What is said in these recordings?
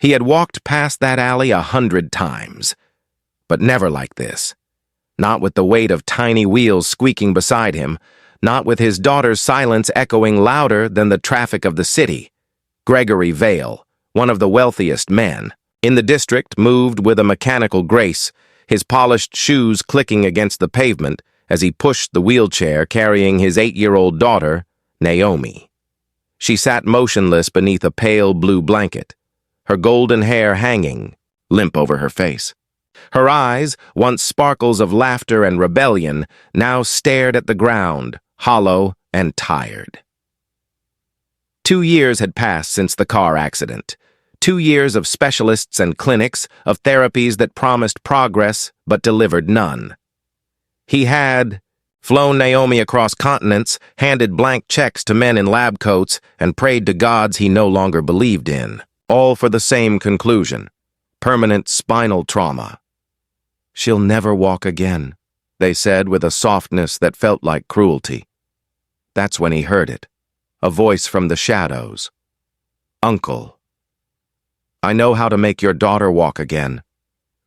He had walked past that alley 100 times, but never like this. Not with the weight of tiny wheels squeaking beside him, not with his daughter's silence echoing louder than the traffic of the city. Gregory Vale, one of the wealthiest men in the district, moved with a mechanical grace, his polished shoes clicking against the pavement as he pushed the wheelchair carrying his 8-year-old daughter, Naomi. She sat motionless beneath a pale blue blanket, her golden hair hanging, limp over her face. Her eyes, once sparkles of laughter and rebellion, now stared at the ground, hollow and tired. 2 years had passed since the car accident. 2 years of specialists and clinics, of therapies that promised progress but delivered none. He had flown Naomi across continents, handed blank checks to men in lab coats, and prayed to gods he no longer believed in, all for the same conclusion: permanent spinal trauma. "She'll never walk again," they said with a softness that felt like cruelty. That's when he heard it, a voice from the shadows. "Uncle, I know how to make your daughter walk again."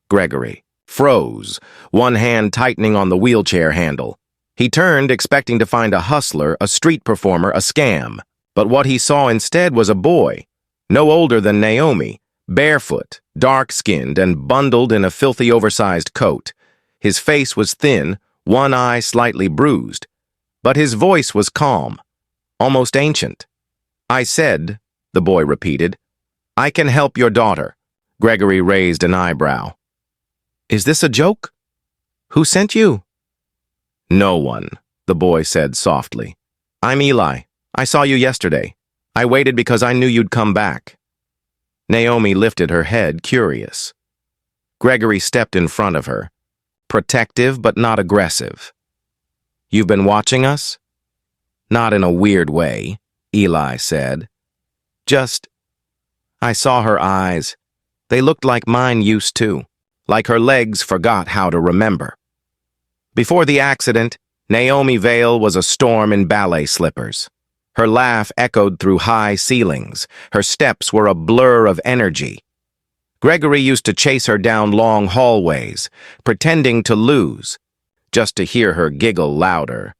Gregory froze, one hand tightening on the wheelchair handle. He turned, expecting to find a hustler, a street performer, a scam. But what he saw instead was a boy, no older than Naomi, barefoot, dark-skinned, and bundled in a filthy oversized coat. His face was thin, one eye slightly bruised, but his voice was calm, almost ancient. "I said," the boy repeated, "I can help your daughter." Gregory raised an eyebrow. "Is this a joke? Who sent you?" "No one," the boy said softly. "I'm Eli. I saw you yesterday. I waited because I knew you'd come back." Naomi lifted her head, curious. Gregory stepped in front of her, protective but not aggressive. "You've been watching us?" "Not in a weird way," Eli said. "Just, I saw her eyes. They looked like mine used to, like her legs forgot how to remember." Before the accident, Naomi Vale was a storm in ballet slippers. Her laugh echoed through high ceilings. Her steps were a blur of energy. Gregory used to chase her down long hallways, pretending to lose, just to hear her giggle louder.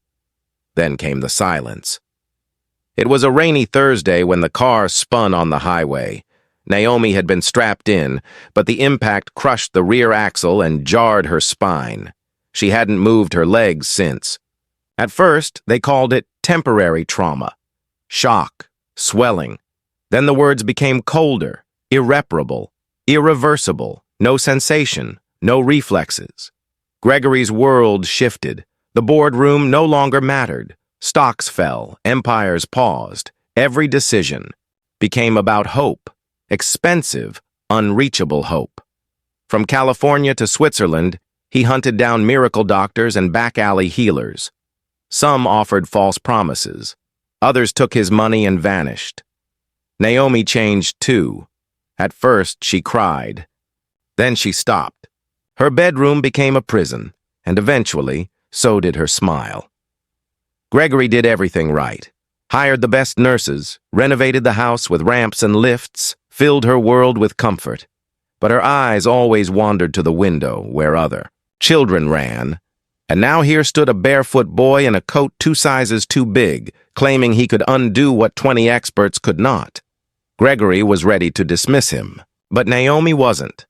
Then came the silence. It was a rainy Thursday when the car spun on the highway. Naomi had been strapped in, but the impact crushed the rear axle and jarred her spine. She hadn't moved her legs since. At first, they called it temporary trauma. Shock, swelling. Then the words became colder, irreparable, irreversible, no sensation, no reflexes. Gregory's world shifted. The boardroom no longer mattered. Stocks fell, empires paused. Every decision became about hope. Expensive, unreachable hope. From California to Switzerland, he hunted down miracle doctors and back-alley healers. Some offered false promises. Others took his money and vanished. Naomi changed too. At first, she cried. Then she stopped. Her bedroom became a prison, and eventually, so did her smile. Gregory did everything right. Hired the best nurses, renovated the house with ramps and lifts, filled her world with comfort. But her eyes always wandered to the window where other children ran. And now here stood a barefoot boy in a coat 2 sizes too big, claiming he could undo what 20 experts could not. Gregory was ready to dismiss him, but Naomi wasn't.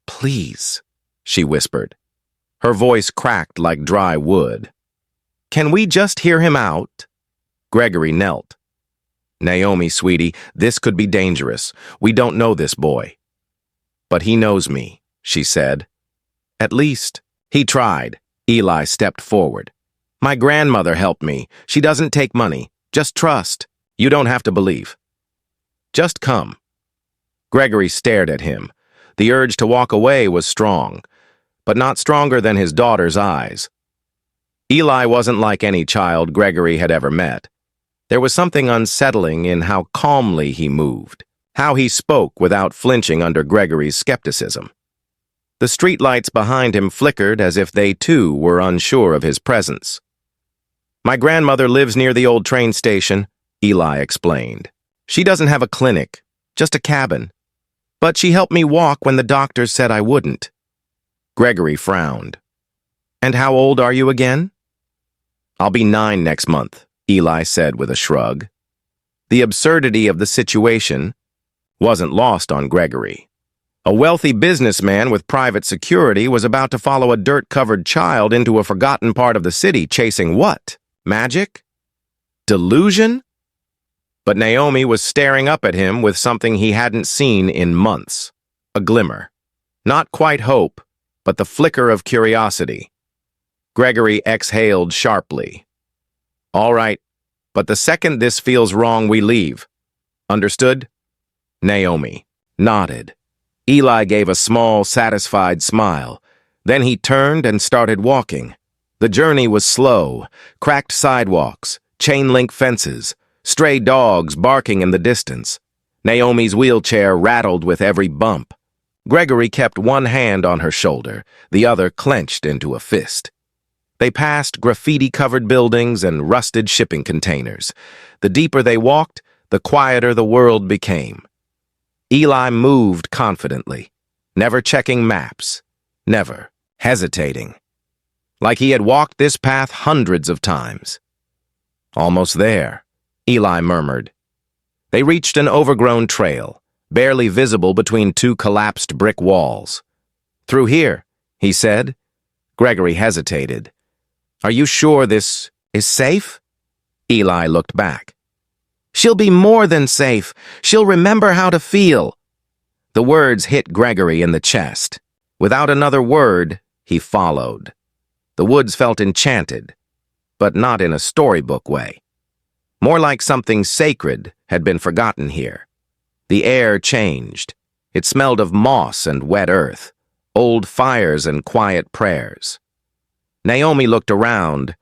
"Please," she whispered. Her voice cracked like dry wood. "Can we just hear him out?" Gregory knelt. "Naomi, sweetie, this could be dangerous. We don't know this boy." "But he knows me," she said. "At least, he tried." Eli stepped forward. "My grandmother helped me. She doesn't take money. Just trust. You don't have to believe. Just come." Gregory stared at him. The urge to walk away was strong, but not stronger than his daughter's eyes. Eli wasn't like any child Gregory had ever met. There was something unsettling in how calmly he moved, how he spoke without flinching under Gregory's skepticism. The streetlights behind him flickered as if they too were unsure of his presence. "My grandmother lives near the old train station," Eli explained. "She doesn't have a clinic, just a cabin." But she helped me walk when the doctors said I wouldn't. Gregory frowned. And how old are you again? I'll be 9 next month, Eli said with a shrug. The absurdity of the situation wasn't lost on Gregory. A wealthy businessman with private security was about to follow a dirt-covered child into a forgotten part of the city, chasing what? Magic? Delusion? But Naomi was staring up at him with something he hadn't seen in months. A glimmer. Not quite hope, but the flicker of curiosity. Gregory exhaled sharply. All right, but the second this feels wrong, we leave. Understood? Naomi nodded. Eli gave a small, satisfied smile. Then he turned and started walking. The journey was slow, cracked sidewalks, chain-link fences, stray dogs barking in the distance. Naomi's wheelchair rattled with every bump. Gregory kept one hand on her shoulder, the other clenched into a fist. They passed graffiti-covered buildings and rusted shipping containers. The deeper they walked, the quieter the world became. Eli moved confidently, never checking maps, never hesitating. Like he had walked this path hundreds of times. Almost there, Eli murmured. They reached an overgrown trail, barely visible between two collapsed brick walls. Through here, he said. Gregory hesitated. Are you sure this is safe? Eli looked back. She'll be more than safe. She'll remember how to feel. The words hit Gregory in the chest. Without another word, he followed. The woods felt enchanted, but not in a storybook way. More like something sacred had been forgotten here. The air changed. It smelled of moss and wet earth, old fires and quiet prayers. Naomi looked around,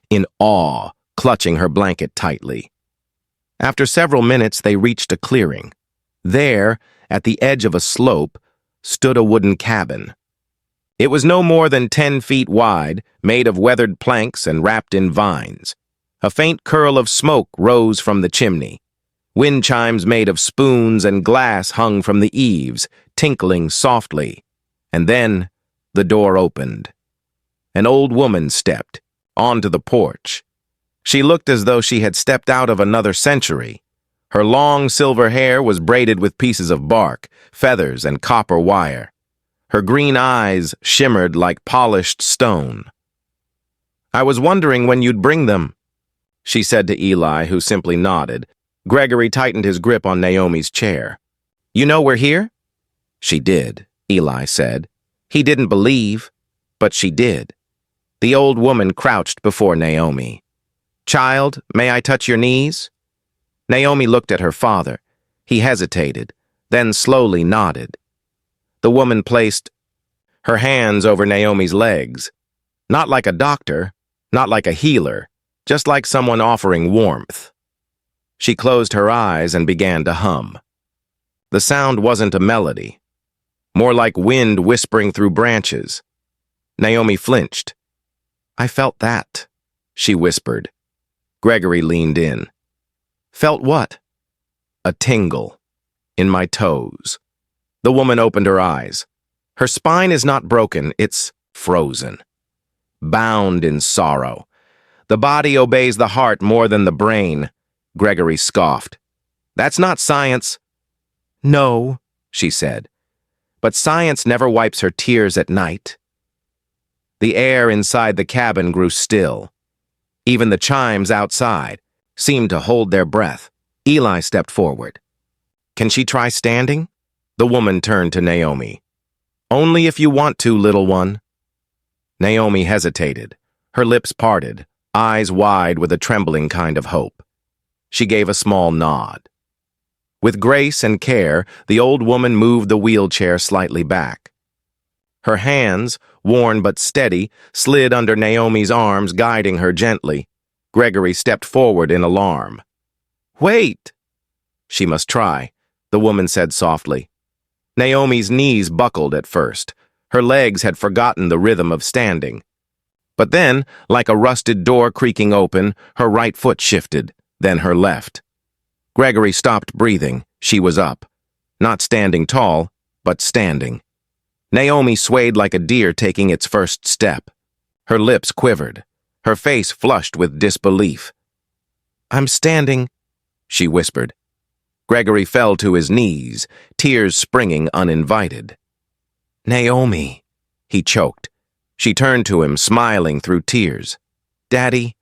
in awe, clutching her blanket tightly. After several minutes, they reached a clearing. There, at the edge of a slope, stood a wooden cabin. It was no more than 10 feet wide, made of weathered planks and wrapped in vines. A faint curl of smoke rose from the chimney. Wind chimes made of spoons and glass hung from the eaves, tinkling softly. And then the door opened. An old woman stepped onto the porch. She looked as though she had stepped out of another century. Her long silver hair was braided with pieces of bark, feathers, and copper wire. Her green eyes shimmered like polished stone. I was wondering when you'd bring them, she said to Eli, who simply nodded. Gregory tightened his grip on Naomi's chair. You know we're here? She did, Eli said. He didn't believe, but she did. The old woman crouched before Naomi. Child, may I touch your knees? Naomi looked at her father. He hesitated, then slowly nodded. The woman placed her hands over Naomi's legs. Not like a doctor, not like a healer, just like someone offering warmth. She closed her eyes and began to hum. The sound wasn't a melody, more like wind whispering through branches. Naomi flinched. I felt that, she whispered. Gregory leaned in. Felt what? A tingle. In my toes. The woman opened her eyes. Her spine is not broken, it's frozen. Bound in sorrow. The body obeys the heart more than the brain, Gregory scoffed. That's not science. No, she said. But science never wipes her tears at night. The air inside the cabin grew still. Even the chimes outside seemed to hold their breath. Eli stepped forward. Can she try standing? The woman turned to Naomi. Only if you want to, little one. Naomi hesitated, her lips parted, eyes wide with a trembling kind of hope. She gave a small nod. With grace and care, the old woman moved the wheelchair slightly back. Her hands, worn but steady, slid under Naomi's arms, guiding her gently. Gregory stepped forward in alarm. Wait! She must try, the woman said softly. Naomi's knees buckled at first. Her legs had forgotten the rhythm of standing. But then, like a rusted door creaking open, her right foot shifted, then her left. Gregory stopped breathing. She was up. Not standing tall, but standing. Naomi swayed like a deer taking its first step. Her lips quivered, her face flushed with disbelief. "I'm standing," she whispered. Gregory fell to his knees, tears springing uninvited. "Naomi," he choked. She turned to him, smiling through tears. "Daddy,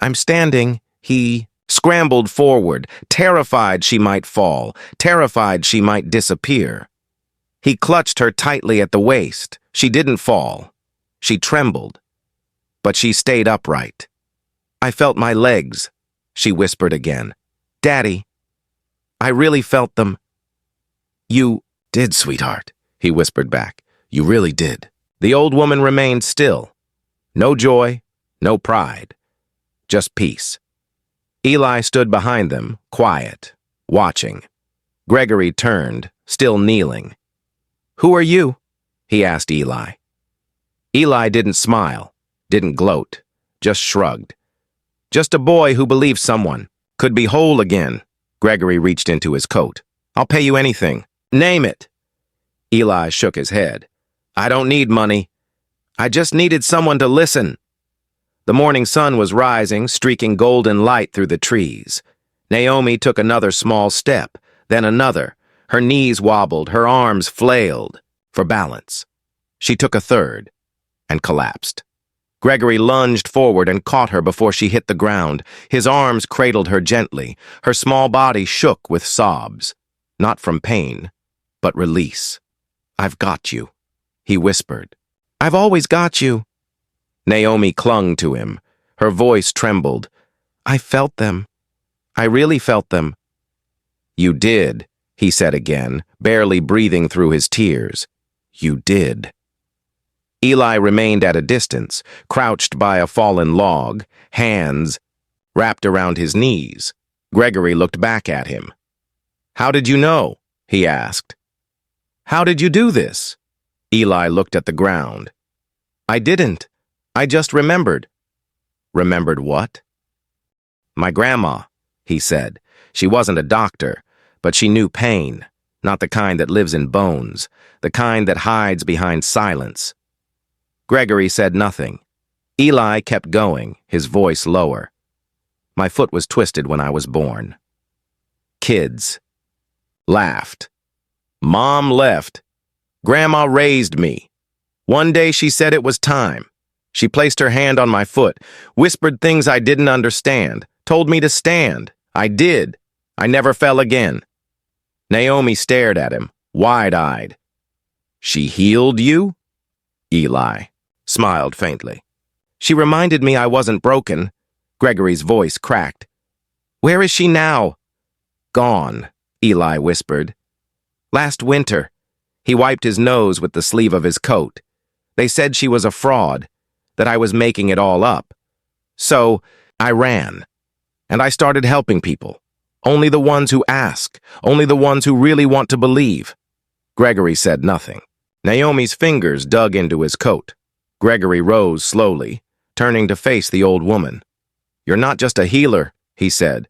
I'm standing," he scrambled forward, terrified she might fall, terrified she might disappear. He clutched her tightly at the waist. She didn't fall. She trembled. But she stayed upright. "I felt my legs," she whispered again. "Daddy, I really felt them." "You did, sweetheart," he whispered back. "You really did." The old woman remained still. No joy, no pride, just peace. Eli stood behind them, quiet, watching. Gregory turned, still kneeling. "Who are you?" he asked Eli. Eli didn't smile, didn't gloat, just shrugged. "Just a boy who believes someone could be whole again." Gregory reached into his coat. "I'll pay you anything. Name it." Eli shook his head. "I don't need money. I just needed someone to listen." The morning sun was rising, streaking golden light through the trees. Naomi took another small step, then another. Her knees wobbled, her arms flailed for balance. She took a third and collapsed. Gregory lunged forward and caught her before she hit the ground. His arms cradled her gently. Her small body shook with sobs, not from pain, but release. "I've got you," he whispered. "I've always got you." Naomi clung to him. Her voice trembled. "I felt them. I really felt them." "You did," he said again, barely breathing through his tears. "You did." Eli remained at a distance, crouched by a fallen log, hands wrapped around his knees. Gregory looked back at him. "How did you know?" he asked. "How did you do this?" Eli looked at the ground. "I didn't. I just remembered." "Remembered what?" "My grandma," he said. "She wasn't a doctor, but she knew pain, not the kind that lives in bones, the kind that hides behind silence." Gregory said nothing. Eli kept going, his voice lower. "My foot was twisted when I was born." Kids laughed. "Mom left. Grandma raised me. One day she said it was time. She placed her hand on my foot, whispered things I didn't understand, told me to stand. I did. I never fell again." Naomi stared at him, wide-eyed. "She healed you?" Eli smiled faintly. "She reminded me I wasn't broken." Gregory's voice cracked. "Where is she now?" "Gone," Eli whispered. "Last winter." He wiped his nose with the sleeve of his coat. "They said she was a fraud, that I was making it all up. So I ran, and I started helping people. Only the ones who ask, only the ones who really want to believe." Gregory said nothing. Naomi's fingers dug into his coat. Gregory rose slowly, turning to face the old woman. "You're not just a healer," he said.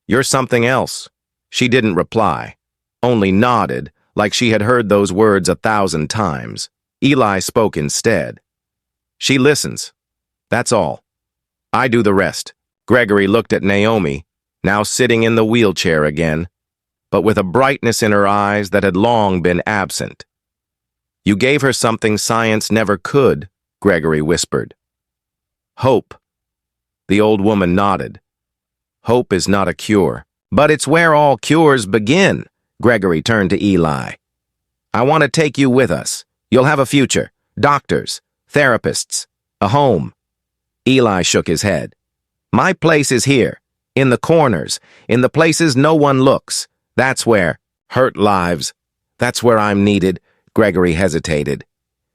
"You're something else." She didn't reply, only nodded, like she had heard those words 1,000 times. Eli spoke instead. "She listens. That's all. I do the rest." Gregory looked at Naomi, now sitting in the wheelchair again, but with a brightness in her eyes that had long been absent. "You gave her something science never could," Gregory whispered. "Hope." The old woman nodded. "Hope is not a cure, but it's where all cures begin." Gregory turned to Eli. "I want to take you with us. You'll have a future. Doctors, therapists, a home." Eli shook his head. "My place is here, in the corners, in the places no one looks. That's where hurt lives. That's where I'm needed." Gregory hesitated.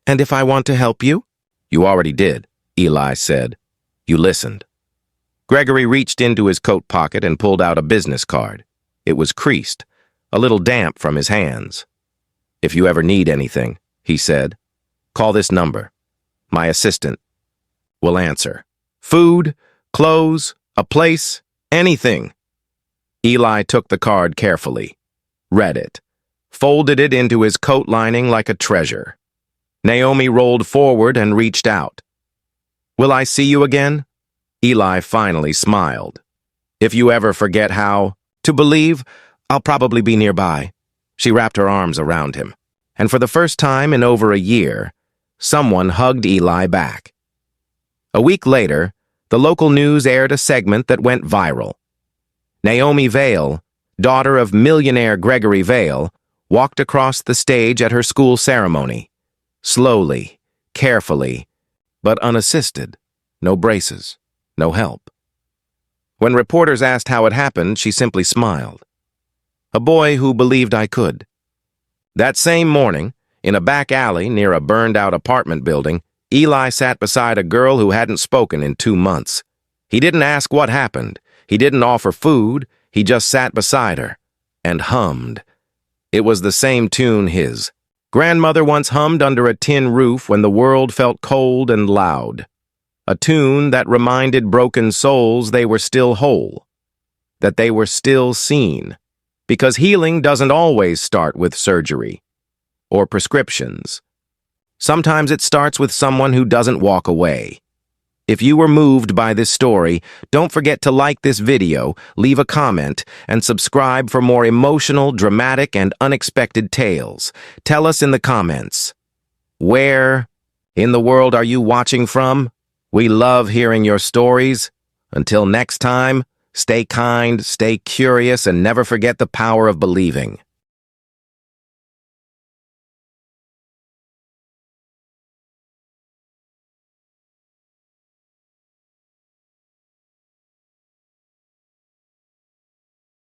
"And if I want to help you?" "You already did," Eli said. "You listened." Gregory reached into his coat pocket and pulled out a business card. It was creased, a little damp from his hands. "If you ever need anything," he said, "call this number. My assistant will answer. Food, clothes, a place, anything." Eli took the card carefully, read it. folded it into his coat lining like a treasure. Naomi rolled forward and reached out. "Will I see you again?" Eli finally smiled. "If you ever forget how to believe, I'll probably be nearby." She wrapped her arms around him, and for the first time in over a year, someone hugged Eli back. A week later, the local news aired a segment that went viral. Naomi Vale, daughter of millionaire Gregory Vale, walked across the stage at her school ceremony. Slowly, carefully, but unassisted. No braces, no help. When reporters asked how it happened, she simply smiled. "A boy who believed I could." That same morning, in a back alley near a burned-out apartment building, Eli sat beside a girl who hadn't spoken in 2 months. He didn't ask what happened. He didn't offer food. He just sat beside her and hummed. It was the same tune his grandmother once hummed under a tin roof when the world felt cold and loud. A tune that reminded broken souls they were still whole, that they were still seen. Because healing doesn't always start with surgery or prescriptions. Sometimes it starts with someone who doesn't walk away. If you were moved by this story, don't forget to like this video, leave a comment, and subscribe for more emotional, dramatic, and unexpected tales. Tell us in the comments, where in the world are you watching from? We love hearing your stories. Until next time, stay kind, stay curious, and never forget the power of believing.